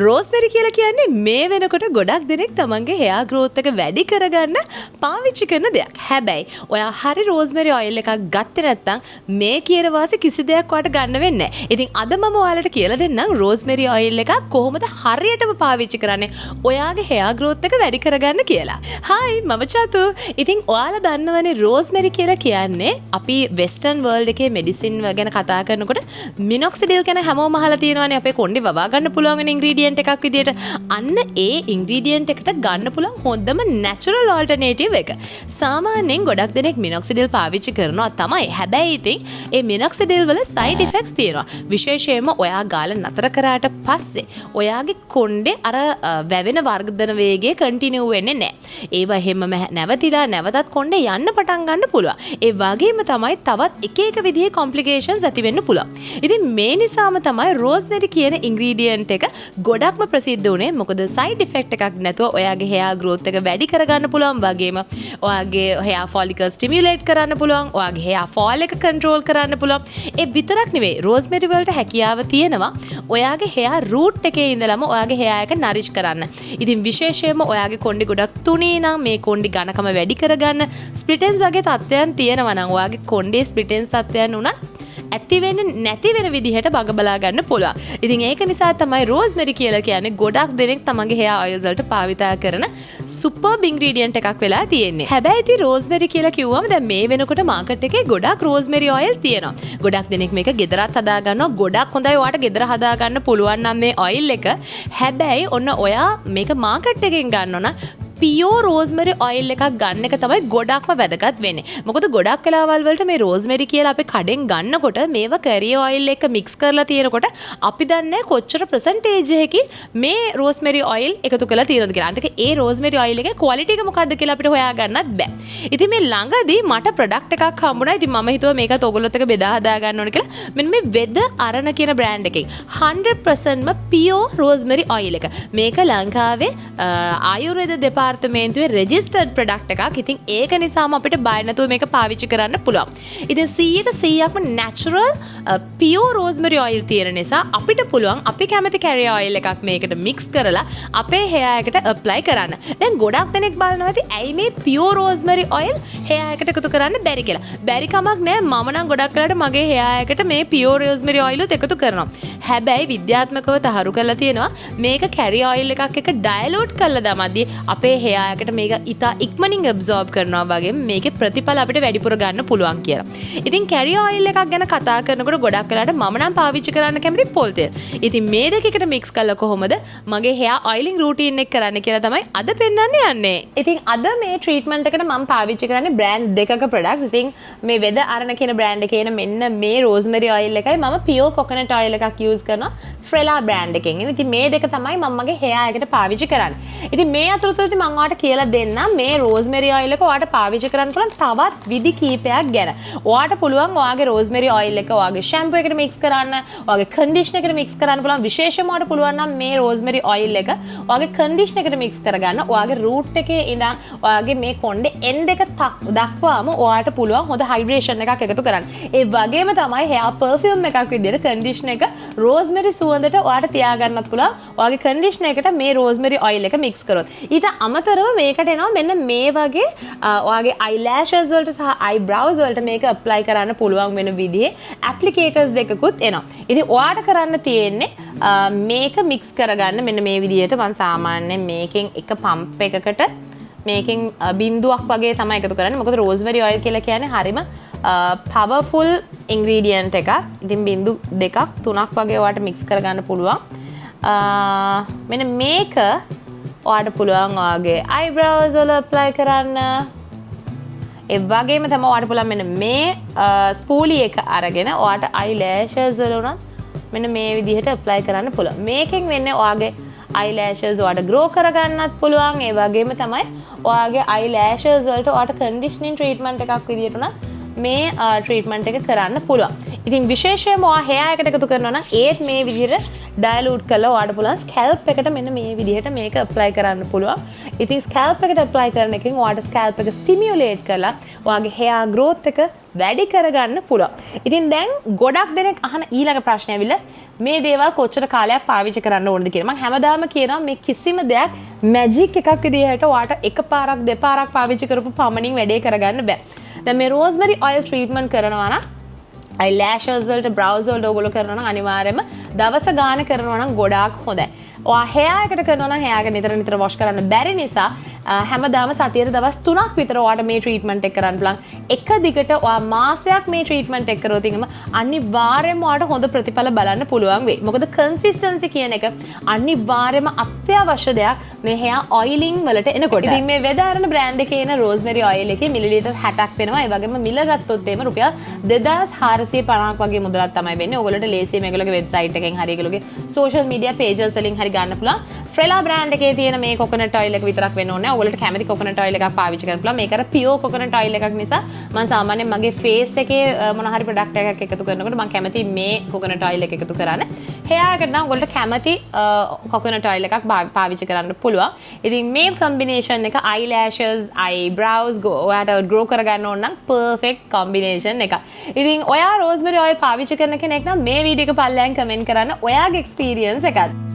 රෝස්මෙරි කියලා කියන්නේ මේ වෙනකොට ගොඩක් දෙනෙක් තමන්ගේ hair growth එක වැඩි කරගන්න පාවිච්චි කරන දෙයක්. හැබැයි ඔයා හරි රෝස්මෙරි oil එකක් ගත්තේ නැත්නම් මේ කියන වාසේ කිසි දෙයක් ඔයාලට ගන්න වෙන්නේ නැහැ. ඉතින් අද මම ඔයාලට කියලා දෙන්නම් රෝස්මෙරි oil එකක් කොහොමද හරියටම පාවිච්චි කරන්නේ ඔයාගේ hair growth එක වැඩි කරගන්න කියලා. හායි මම චතු. ඉතින් ඔයාලා දන්නවනේ රෝස්මෙරි කියලා කියන්නේ අපි වෙස්ටර්න් වර්ල්ඩ් එකේ මෙඩිසින් ගැන කතා කරනකොට මිනොක්සිඩිල් ගැන හැමෝම අහලා තියෙනවානේ අපේ කොණ්ඩේ වවා ගන්න පුළුවන් වෙන ඉන්ග්‍රීඩියන්ට් එකක් විදියට. අන්න ඒ ඉන්ග්‍රීඩියන්ට් එකට ගන්න පුළුවන් හොඳම නැචරල් ඔල්ටර්නේටිව් එක. සාමාන්‍යයෙන් ගොඩක් දෙනෙක් මිනොක්සිඩිල් පාවිච්චි කරනවා තමයි. හැබැයි ඉතින් ඒ මිනොක්සිඩිල් වල සයිඩ් ඉෆෙක්ට්ස් තියෙනවා. විශේෂයෙන්ම ඔයා ගාලා නතර කරාට පස්සේ ඔයාගේ කොණ්ඩේ අර වැවෙන වර්ධන වේගය කන්ටිනියු වෙන්නේ නැහැ. ඒව හැමම නැවතිලා නැවතත් කොණ්ඩේ යන්න පටන් ගන්න පුළුවන්. ඒ වගේම තමයි තවත් එක එක විදිහේ කොම්ප්ලිකේෂන්ස් ඇති වෙන්න පුළුවන්. ඉතින් මේ නිසාම තමයි රෝස්මෙරි කියන ඉන්ග්‍රීඩියන්ට් එක ගොඩක්ම ප්‍රසිද්ධ වුණේ. මොකද සයිඩ් ඉෆෙක්ට් එකක් නැතුව ඔයාගේ hair growth එක වැඩි කරගන්න පුළුවන් වගේම ඔයාගේ hair follicles stimulate කරන්න පුළුවන්. ඔයාගේ hair fall එක control කරන්න පුළුවන්. ඒ විතරක් නෙවෙයි රෝස්මෙරි වලට හැකියාව තියෙනවා ඔයාගේ hair root එකේ ඉඳලම ඔයාගේ hair එක nourish කරන්න. ඉතින් විශේෂයෙන්ම ඔයාගේ කොණ්ඩේ ගොඩක් තුනී නම් මේ කොණ්ඩේ ඝනකම වැඩි කරගන්න split ends වගේ තත්ත්වයන් තියෙනවා නම් ඔයාගේ කොණ්ඩේ split ends තත්ත්වයන් උනත් ඇති වෙන්නේ නැති වෙන විදිහට බග බලා ගන්න පුළුවන්. ඉතින් ඒක නිසා තමයි රෝස්මෙරි කියලා කියන්නේ ගොඩක් දෙනෙක් තමන්ගේ hair oils වලට භාවිතා කරන සුපර්බ් ඉන්ග්‍රීඩියන්ට් එකක් වෙලා තියෙන්නේ. හැබැයි ඉතින් රෝස්මෙරි කියලා කිව්වම දැන් මේ වෙනකොට මාකට් එකේ ගොඩක් රෝස්මෙරි oil තියෙනවා. ගොඩක් දෙනෙක් මේක ගෙදරත් හදා ගන්නවා. ගොඩක් හොඳයි ඔයාලට ගෙදර හදා ගන්න පුළුවන් නම් මේ oil එක. හැබැයි ඔන්න ඔයා මේක මාකට් එකෙන් ගන්නව නම් පියෝ රෝස්මෙරි ඔයිල් එකක් ගන්න එක තමයි ගොඩක්ම වැදගත් වෙන්නේ. මොකද ගොඩක් වෙලාවල් වලට මේ රෝස්මෙරි කියලා අපි කඩෙන් ගන්නකොට මේව කැරිය ඔයිල් එක මික්ස් කරලා තියෙනකොට අපි දන්නේ කොච්චර percentage එකකින් මේ රෝස්මෙරි ඔයිල් එකතු කරලා තියෙනවද කියලා. අන්තික ඒ රෝස්මෙරි ඔයිල් එකේ quality එක මොකද්ද කියලා අපිට හොයා ගන්නත් බෑ. ඉතින් මේ ළඟදී මට product එකක් හම්බුණා. ඉතින් මම හිතුවා මේකත් ඔයගොල්ලොත් එක්ක බෙදා හදා ගන්න ඕනේ කියලා. මෙන්න මේ වෙද අරණ කියන brand එකෙන් 100%ම pure rosemary oil එක. මේක ලංකාවේ ආයුර්වේද දෙපාර්තමේන්තුවේ රෙජිස්ටර්ඩ් ප්‍රොඩක්ට් එකක්. ඉතින් ඒක නිසාම අපිට බය නැතුව මේක පාවිච්චි කරන්න පුළුවන්. ඉතින් 100%ක්ම natural pure rosemary oil තියෙන නිසා අපිට පුළුවන් අපි කැමති carrier oil එකක් මේකට mix කරලා අපේ hair එකට apply කරන්න. දැන් ගොඩක් දෙනෙක් බලනවා ඇති ඇයි මේ pure rosemary oil hair එකට එකතු කරන්න බැරි කියලා. බැරි කමක් නෑ. මම නම් ගොඩක් වෙලාවට මගේ hair එකට මේ pure rosemary oil උත් එකතු කරනවා. හැබැයි විද්‍යාත්මකව තහවුරු කරලා තියෙනවා මේක carrier oil එකක් එක dilute කරලා දාමදී අපේ hair එකට මේක ඉතා ඉක්මනින් absorb කරනවා වගේ මේකේ ප්‍රතිඵල අපිට වැඩිපුර ගන්න පුළුවන් කියලා. ඉතින් carrier oil එකක් ගැන කතා කරනකොට ගොඩක් වෙලාවට මම නම් පාවිච්චි කරන්න කැමති පොල් තෙල්. ඉතින් මේ දෙක එකට mix කරලා කොහොමද මගේ hair oiling routine එක කරන්න කියලා තමයි අද පෙන්වන්න යන්නේ. ඉතින් අද මේ treatment එකට මම පාවිච්චි කරන්නේ brand දෙකක products. ඉතින් මේ වෙද අරණ කියන brand එකේ එන මෙන්න මේ rosemary oil එකයි මම pure coconut oil එකක් use කරනවා Frela brand එකෙන්. ඉතින් මේ දෙක තමයි මම මගේ hair එකට පාවිච්චි කරන්නේ. ඉතින් මේ අතරතුරදී මම ඔයාලට කියලා දෙන්න මේ rosemary oil එක ඔයාලට පාවිච්චි කරන්න පුළුවන් තවත් විදි කීපයක් ගැන. ඔයාලට පුළුවන් ඔයාගේ rosemary oil එක ඔයාගේ shampoo එකට mix කරන්න, ඔයාගේ conditioner එකට mix කරන්න පුළුවන්. විශේෂයෙන්ම ඔයාලට පුළුවන් නම් මේ rosemary oil එක ඔයාගේ conditioner එකට mix කරගන්න. ඔයාගේ root එකේ ඉඳන් ඔයාගේ මේ කොණ්ඩේ end එක දක්වාම ඔයාලට පුළුවන් හොඳ hydration එකක් එකතු කරන්න. ඒ වගේම තමයි hair perfume එකක් විදිහට conditioner එක rosemary සුවඳට ඔයාලට තියාගන්නත් පුළුවන්. ඔයාගේ conditioner එකට මේ rosemary oil එක mix කරොත්. ඊට අමතරව මේකට එනවා මෙන්න මේ වගේ ඔයාගේ eyelashes වලට සහ eyebrows වලට මේක apply කරන්න පුළුවන් වෙන විදිහේ applicators දෙකකුත් එනවා. ඉතින් ඔයාලට කරන්න තියෙන්නේ මේක mix කරගන්න මෙන්න මේ විදිහට මම සාමාන්‍යයෙන් මේකෙන් එක පම්ප් එකකට මේකෙන් බින්දුවක් වගේ තමයි එකතු කරන්නේ. මොකද rosemary oil කියලා කියන්නේ හරිම powerful ingredient එකක්. ඉතින් බින්දු දෙකක් තුනක් වගේ ඔයාලට mix කරගන්න පුළුවන්. මෙන්න මේක ඔයාලට පුළුවන් ඔයාගේ eyebrows වල apply කරන්න. ඒ වගේම තමයි ඔයාලට පුළුවන් මෙන්න මේ ස්පූලි එක අරගෙන ඔයාලට eyelashes වල උනත් මෙන්න මේ විදිහට apply කරන්න පුළුවන්. මේකෙන් වෙන්නේ ඔයාගේ eyelashes ඔයාලට grow කරගන්නත් පුළුවන්. ඒ වගේම තමයි ඔයාගේ eyelashes වලට ඔයාලට conditioning treatment එකක් විදිහට උනත් මේ treatment එක කරන්න පුළුවන්. ඉතින් විශේෂයෙන්ම ඔයා hair එකට එකතු කරනවා නම් ඒත් මේ විදිහට dilute කරලා ඔයාට පුළුවන් scalp එකට මෙන්න මේ විදිහට මේක apply කරන්න පුළුවන්. ඉතින් scalp එකට apply කරන එකෙන් ඔයාට scalp එක stimulate කරලා ඔයාගේ hair growth එක වැඩි කරගන්න පුළුවන්. ඉතින් දැන් ගොඩක් දෙනෙක් අහන ඊළඟ ප්‍රශ්නය ඇවිල්ලා මේ දේවල් කොච්චර කාලයක් පාවිච්චි කරන්න ඕනද කියලා. මම හැමදාම කියනවා මේ කිසිම දෙයක් මැජික් එකක් විදිහට ඔයාට එකපාරක් දෙපාරක් පාවිච්චි කරපු පමණින් වැඩේ කරගන්න බෑ. දැන් මේ rosemary oil treatment කරනවා නම් eyelashes වලට brows වලට ඔයගොල්ලෝ කරනවා නම් අනිවාර්යයෙන්ම දවස ගාන කරනවා නම් ගොඩාක් හොඳයි. ඔයා hair එකට කරනවා නම් hair එක නිතර wash කරන්න බැරි නිසා හැමදාම සතියේ දවස් 3ක් විතර ඔයාට මේ treatment එක කරන්න පුළුවන්. එක දිගට ඔයා මාසයක් මේ treatment එක කරොත් එහෙම අනිවාර්යයෙන්ම ඔයාට හොඳ ප්‍රතිඵල බලන්න පුළුවන් වෙයි. මොකද consistency කියන එක අනිවාර්යයෙන්ම අත්‍යවශ්‍ය දෙයක් මේ hair oiling වලට එනකොට. ඉතින් මේ වෙදාරණ brand එකේ එන rosemary oil එකේ මිලිලීටර් 60ක් වෙනවා. ඒ වගේම මිල ගත්තොත් එහෙම රුපියල් 2450ක් වගේ මුදලක් තමයි වෙන්නේ. ඔයගොල්ලන්ට ලේසියෙන් මේගොල්ලෝගේ website එකෙන් හරි ඒගොල්ලෝගේ social media pages වලින් හරි ගන්න පුළුවන්. Frela brand එකේ තියෙන මේ coconut oil එක විතරක් වෙන්න ඕනේ. ඔයගොල්ලන්ට කැමති coconut oil එකක් පාවිච්චි කරන්න පුළුවන්. මේක අර pure coconut oil එකක් නිසා මම සාමාන්‍යයෙන් මගේ face එකේ මොන හරි product එකක් එකතු කරනකොට මම කැමති මේ coconut oil එක එකතු කරන්න. hair එකට නම් ඔයගොල්ලන්ට කැමති coconut oil එකක් පාවිච්චි කරන්න පුළුවන්. ඉතින් මේ combination එක eyelashes, eyebrows ඔයාට grow කරගන්න ඕන නම් perfect combination එකක්. ඉතින් ඔයා rosemary oil පාවිච්චි කරන කෙනෙක් නම් මේ වීඩියෝ එක පල්ලෙන් comment කරන්න ඔයාගේ experience එකත්.